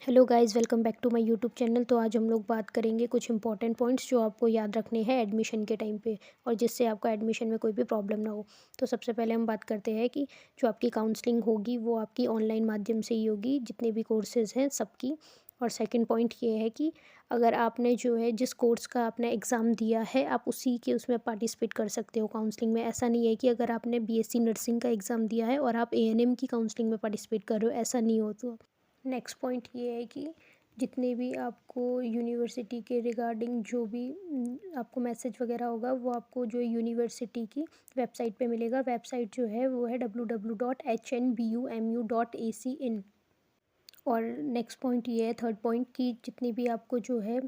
Hello guys, welcome back to my YouTube channel. तो आज हम लोग बात करेंगे कुछ इंपॉर्टेंट पॉइंट्स जो आपको याद रखने हैं एडमिशन के टाइम पे, और जिससे आपको एडमिशन में कोई भी प्रॉब्लम ना हो। तो सबसे पहले हम बात करते हैं कि जो आपकी काउंसलिंग होगी वो आपकी ऑनलाइन माध्यम से ही होगी, जितने भी कोर्सेज़ हैं सबकी। और सेकंड पॉइंट ये है कि अगर आपने जो है जिस कोर्स का आपने एग्ज़ाम दिया है, आप उसी के उसमें पार्टिसिपेट कर सकते हो काउंसलिंग में। ऐसा नहीं है कि अगर आपने बीएससी नर्सिंग का एग्ज़ाम दिया है और आप एएनएम की काउंसलिंग में पार्टिसिपेट कर रहे हो, ऐसा नहीं हो। तो नेक्स्ट पॉइंट ये है कि जितने भी आपको यूनिवर्सिटी के रिगार्डिंग जो भी आपको मैसेज वगैरह होगा, वो आपको जो यूनिवर्सिटी की वेबसाइट पे मिलेगा। वेबसाइट जो है वो है www.hnbumu.ac.in। और नेक्स्ट पॉइंट ये है, थर्ड पॉइंट, कि जितनी भी आपको जो है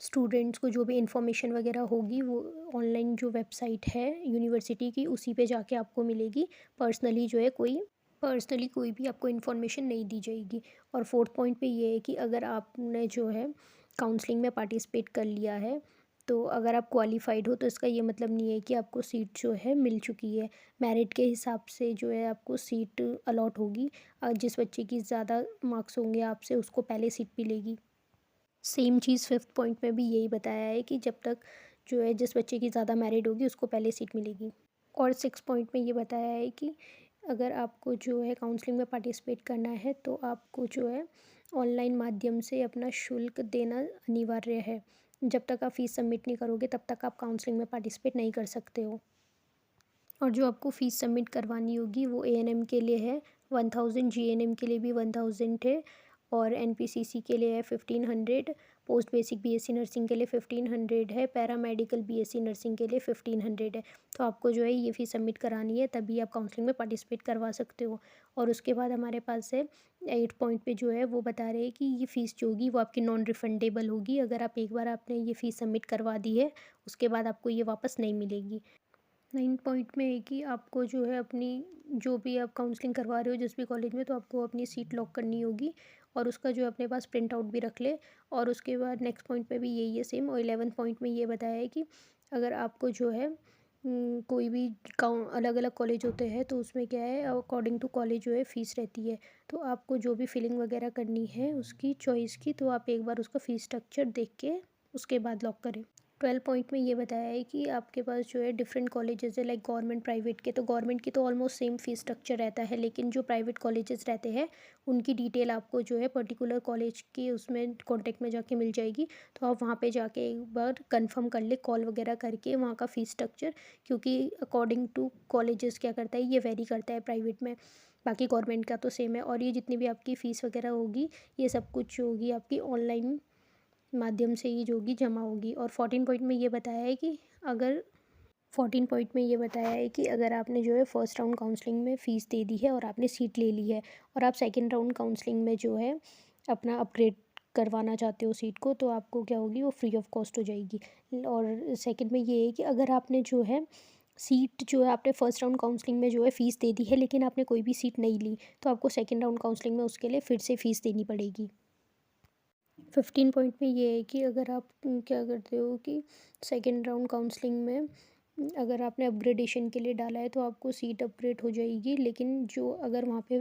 स्टूडेंट्स को जो भी इंफॉर्मेशन वगैरह होगी वो ऑनलाइन जो वेबसाइट है यूनिवर्सिटी की, उसी पे जाके आपको मिलेगी। पर्सनली कोई भी आपको इन्फॉर्मेशन नहीं दी जाएगी। और फोर्थ पॉइंट पे ये है कि अगर आपने जो है काउंसलिंग में पार्टिसिपेट कर लिया है, तो अगर आप क्वालिफाइड हो तो इसका ये मतलब नहीं है कि आपको सीट जो है मिल चुकी है। मेरिट के हिसाब से जो है आपको सीट अलॉट होगी। जिस बच्चे की ज़्यादा मार्क्स होंगे आपसे, उसको पहले सीट मिलेगी। सेम चीज़ फिफ्थ पॉइंट में भी यही बताया है कि जब तक जो है जिस बच्चे की ज़्यादा मेरिट होगी उसको पहले सीट मिलेगी। और सिक्स पॉइंट में ये बताया है कि अगर आपको जो है काउंसलिंग में पार्टिसिपेट करना है तो आपको जो है ऑनलाइन माध्यम से अपना शुल्क देना अनिवार्य है। जब तक आप फ़ीस सबमिट नहीं करोगे तब तक आप काउंसलिंग में पार्टिसिपेट नहीं कर सकते हो। और जो आपको फ़ीस सबमिट करवानी होगी वो एएनएम के लिए है 1000, जीएनएम के लिए भी 1000 है, और एनपीसीसी के लिए है 1500, पोस्ट बेसिक बीएससी नर्सिंग के लिए 1500 है, पैरामेडिकल बीएससी नर्सिंग के लिए 1500 है। तो आपको जो है ये फ़ीस सबमिट करानी है, तभी आप काउंसलिंग में पार्टिसिपेट करवा सकते हो। और उसके बाद हमारे पास है 8 पॉइंट पे जो है वो बता रहे हैं कि ये फ़ीस जो होगी वो आपकी नॉन रिफंडेबल होगी। अगर आप एक बार आपने ये फ़ीस सबमिट करवा दी है, उसके बाद आपको ये वापस नहीं मिलेगी। 9 पॉइंट में है कि आपको जो है अपनी जो भी आप काउंसलिंग करवा रहे हो जिस भी कॉलेज में, तो आपको अपनी सीट लॉक करनी होगी, और उसका जो अपने पास प्रिंट आउट भी रख ले। और उसके बाद नेक्स्ट पॉइंट पे भी यही है सेम। और 11 पॉइंट में ये बताया है कि अगर आपको जो है कोई भी अलग अलग कॉलेज होते हैं, तो उसमें क्या है, अकॉर्डिंग टू कॉलेज जो है फ़ीस रहती है। तो आपको जो भी फिलिंग वगैरह करनी है उसकी चॉइस की, तो आप एक बार उसका फ़ीस स्ट्रक्चर देख के उसके बाद लॉक करें। 12 पॉइंट में ये बताया है कि आपके पास जो है डिफरेंट कॉलेजेस है, लाइक गवर्नमेंट प्राइवेट के। तो गवर्नमेंट की तो ऑलमोस्ट सेम फीस स्ट्रक्चर रहता है, लेकिन जो प्राइवेट कॉलेजेस रहते हैं उनकी डिटेल आपको जो है पर्टिकुलर कॉलेज की उसमें कॉन्टेक्ट में जाके मिल जाएगी। तो आप वहाँ पे जाके एक बार कंफर्म कर ले, कॉल वगैरह करके वहाँ का फ़ीस स्ट्रक्चर, क्योंकि अकॉर्डिंग टू कॉलेजेस क्या करता है, ये वेरी करता है प्राइवेट में। बाकी गवर्नमेंट का तो सेम है। और ये जितनी भी आपकी फ़ीस वगैरह होगी, ये सब कुछ होगी आपकी ऑनलाइन माध्यम से ही जो होगी जमा होगी। और 14 पॉइंट में ये बताया है कि अगर 14 पॉइंट में ये बताया है कि अगर आपने जो है फर्स्ट राउंड काउंसलिंग में फ़ीस दे दी है और आपने सीट ले ली है, और आप सेकंड राउंड काउंसलिंग में जो है अपना अपग्रेड करवाना चाहते हो सीट को, तो आपको क्या होगी, वो फ्री ऑफ कॉस्ट हो जाएगी। और सेकंड में ये है कि अगर आपने जो है सीट जो है आपने फर्स्ट राउंड काउंसलिंग में जो है फ़ीस दे दी है, लेकिन आपने कोई भी सीट नहीं ली, तो आपको सेकेंड राउंड काउंसलिंग में उसके लिए फिर से फ़ीस देनी पड़ेगी। 15 पॉइंट में ये है कि अगर आप क्या करते हो कि सेकेंड राउंड काउंसलिंग में अगर आपने अपग्रेडेशन के लिए डाला है तो आपको सीट अपग्रेड हो जाएगी, लेकिन जो अगर वहाँ पे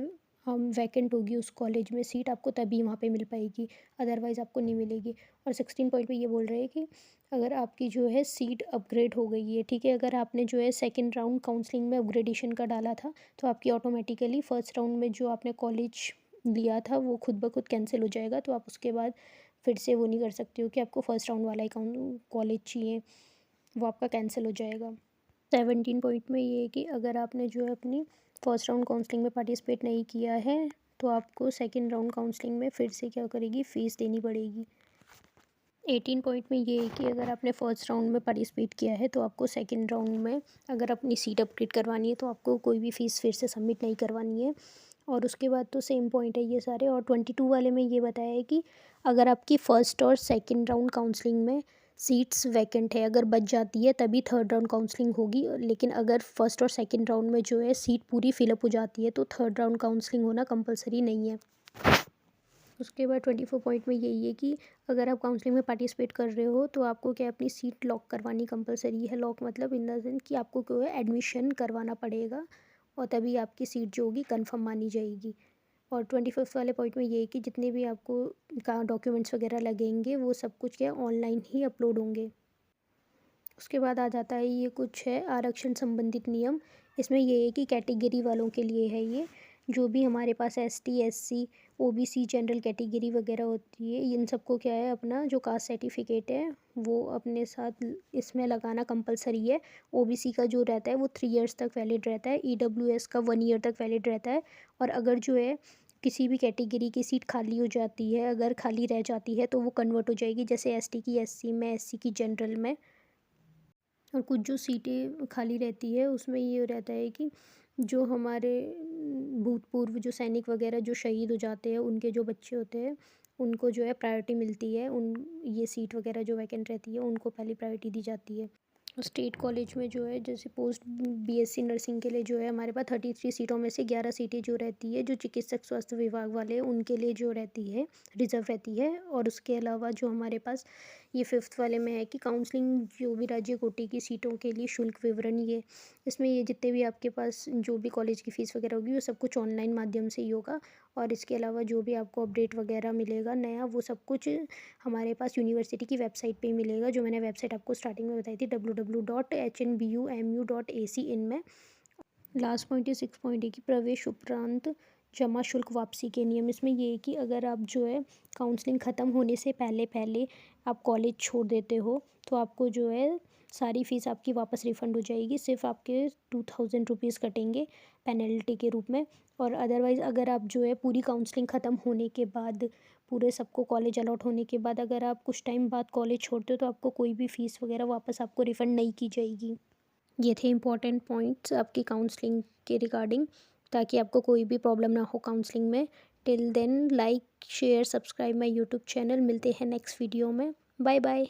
हम वैकेंट होगी उस कॉलेज में सीट, आपको तभी वहाँ पे मिल पाएगी, अदरवाइज़ आपको नहीं मिलेगी। और 16 पॉइंट पे ये बोल रहे हैं कि अगर आपकी जो है सीट अपग्रेड हो गई है, ठीक है, अगर आपने जो है सेकेंड राउंड काउंसलिंग में अपग्रेडेशन का डाला था, तो आपकी ऑटोमेटिकली फर्स्ट राउंड में जो आपने कॉलेज लिया था वो खुद ब खुद कैंसिल हो जाएगा। तो आप उसके बाद फिर से वो नहीं कर सकते हो कि आपको फर्स्ट राउंड वाला ही कॉलेज चाहिए, वो आपका कैंसिल हो जाएगा। 17 पॉइंट में ये है कि अगर आपने जो है अपनी फर्स्ट राउंड काउंसलिंग में पार्टिसिपेट नहीं किया है, तो आपको सेकेंड राउंड काउंसलिंग में फिर से क्या करेगी, फ़ीस देनी पड़ेगी। 18 पॉइंट में ये है कि अगर आपने फर्स्ट राउंड में पार्टिसिपेट किया है, तो आपको सेकेंड राउंड में अगर अपनी सीट अपग्रेड करवानी है तो आपको कोई भी फ़ीस फिर से सबमिट नहीं करवानी है। और उसके बाद तो सेम पॉइंट है ये सारे। और 22 वाले में ये बताया है कि अगर आपकी फ़र्स्ट और सेकंड राउंड काउंसलिंग में सीट्स वैकेंट है, अगर बच जाती है तभी थर्ड राउंड काउंसलिंग होगी, लेकिन अगर फर्स्ट और सेकंड राउंड में जो है सीट पूरी फिलअप हो जाती है तो थर्ड राउंड काउंसलिंग होना कंपलसरी नहीं है। उसके बाद 24 पॉइंट में यही है कि अगर आप काउंसलिंग में पार्टिसिपेट कर रहे हो तो आपको क्या अपनी सीट लॉक करवानी कंपलसरी है। लॉक मतलब इन द सेंस कि आपको क्या है, एडमिशन करवाना पड़ेगा, और तभी आपकी सीट जो होगी कंफर्म मानी जाएगी। और 25th वाले पॉइंट में ये है कि जितने भी आपको का डॉक्यूमेंट्स वगैरह लगेंगे वो सब कुछ क्या ऑनलाइन ही अपलोड होंगे। उसके बाद आ जाता है ये कुछ है आरक्षण संबंधित नियम। इसमें ये है कि कैटेगरी वालों के लिए है ये, जो भी हमारे पास ST, SC, OBC, general category वगैरह होती है, इन सबको क्या है अपना जो कास्ट सर्टिफिकेट है वो अपने साथ इसमें लगाना कंपलसरी है। ओबीसी का जो रहता है वो 3 इयर्स तक वैलिड रहता है, ईडब्ल्यूएस का 1 ईयर तक वैलिड रहता है। और अगर जो है किसी भी कैटेगरी की सीट खाली हो जाती है, अगर खाली रह जाती है तो वो कन्वर्ट हो जाएगी, जैसे एसटी की एससी में, एससी की जनरल में। और कुछ जो सीटें खाली रहती है उसमें ये रहता है कि जो हमारे भूतपूर्व जो सैनिक वगैरह जो शहीद हो जाते हैं उनके जो बच्चे होते हैं उनको जो है प्रायोरिटी मिलती है, उन ये सीट वगैरह जो वैकेंट रहती है उनको पहली प्रायोरिटी दी जाती है। स्टेट कॉलेज में जो है जैसे पोस्ट बीएससी नर्सिंग के लिए जो है हमारे पास 33 सीटों में से 11 सीटें जो रहती है जो चिकित्सक स्वास्थ्य विभाग वाले हैं उनके लिए जो रहती है रिजर्व रहती है। और उसके अलावा जो हमारे पास ये 5th वाले में है कि काउंसलिंग जो भी राज्य कोटि की सीटों के लिए शुल्क विवरण, ये इसमें ये जितने भी आपके पास जो भी कॉलेज की फ़ीस वगैरह होगी वो सब कुछ ऑनलाइन माध्यम से ही होगा। और इसके अलावा जो भी आपको अपडेट वगैरह मिलेगा नया वो सब कुछ हमारे पास यूनिवर्सिटी की वेबसाइट पे ही मिलेगा, जो मैंने वेबसाइट आपको स्टार्टिंग में बताई थी www.hnbumu.ac इन में। लास्ट पॉइंट है 6 पॉइंट है कि प्रवेश उपरांत जमा शुल्क वापसी के नियम। इसमें ये है कि अगर आप जो है काउंसलिंग ख़त्म होने से पहले पहले आप कॉलेज छोड़ देते हो तो आपको जो है सारी फ़ीस आपकी वापस रिफ़ंड हो जाएगी, सिर्फ आपके 2000 रुपीज़ कटेंगे पेनल्टी के रूप में। और अदरवाइज़ अगर आप जो है पूरी काउंसलिंग ख़त्म होने के बाद, पूरे सबको कॉलेज अलॉट होने के बाद अगर आप कुछ टाइम बाद कॉलेज छोड़ते हो तो आपको कोई भी फ़ीस वगैरह वापस आपको रिफ़ंड नहीं की जाएगी। ये थे इम्पॉर्टेंट पॉइंट्स आपकी काउंसलिंग के रिगार्डिंग, ताकि आपको कोई भी प्रॉब्लम ना हो काउंसलिंग में। Till then like share subscribe my YouTube channel. मिलते हैं नेक्स्ट वीडियो में। Bye bye.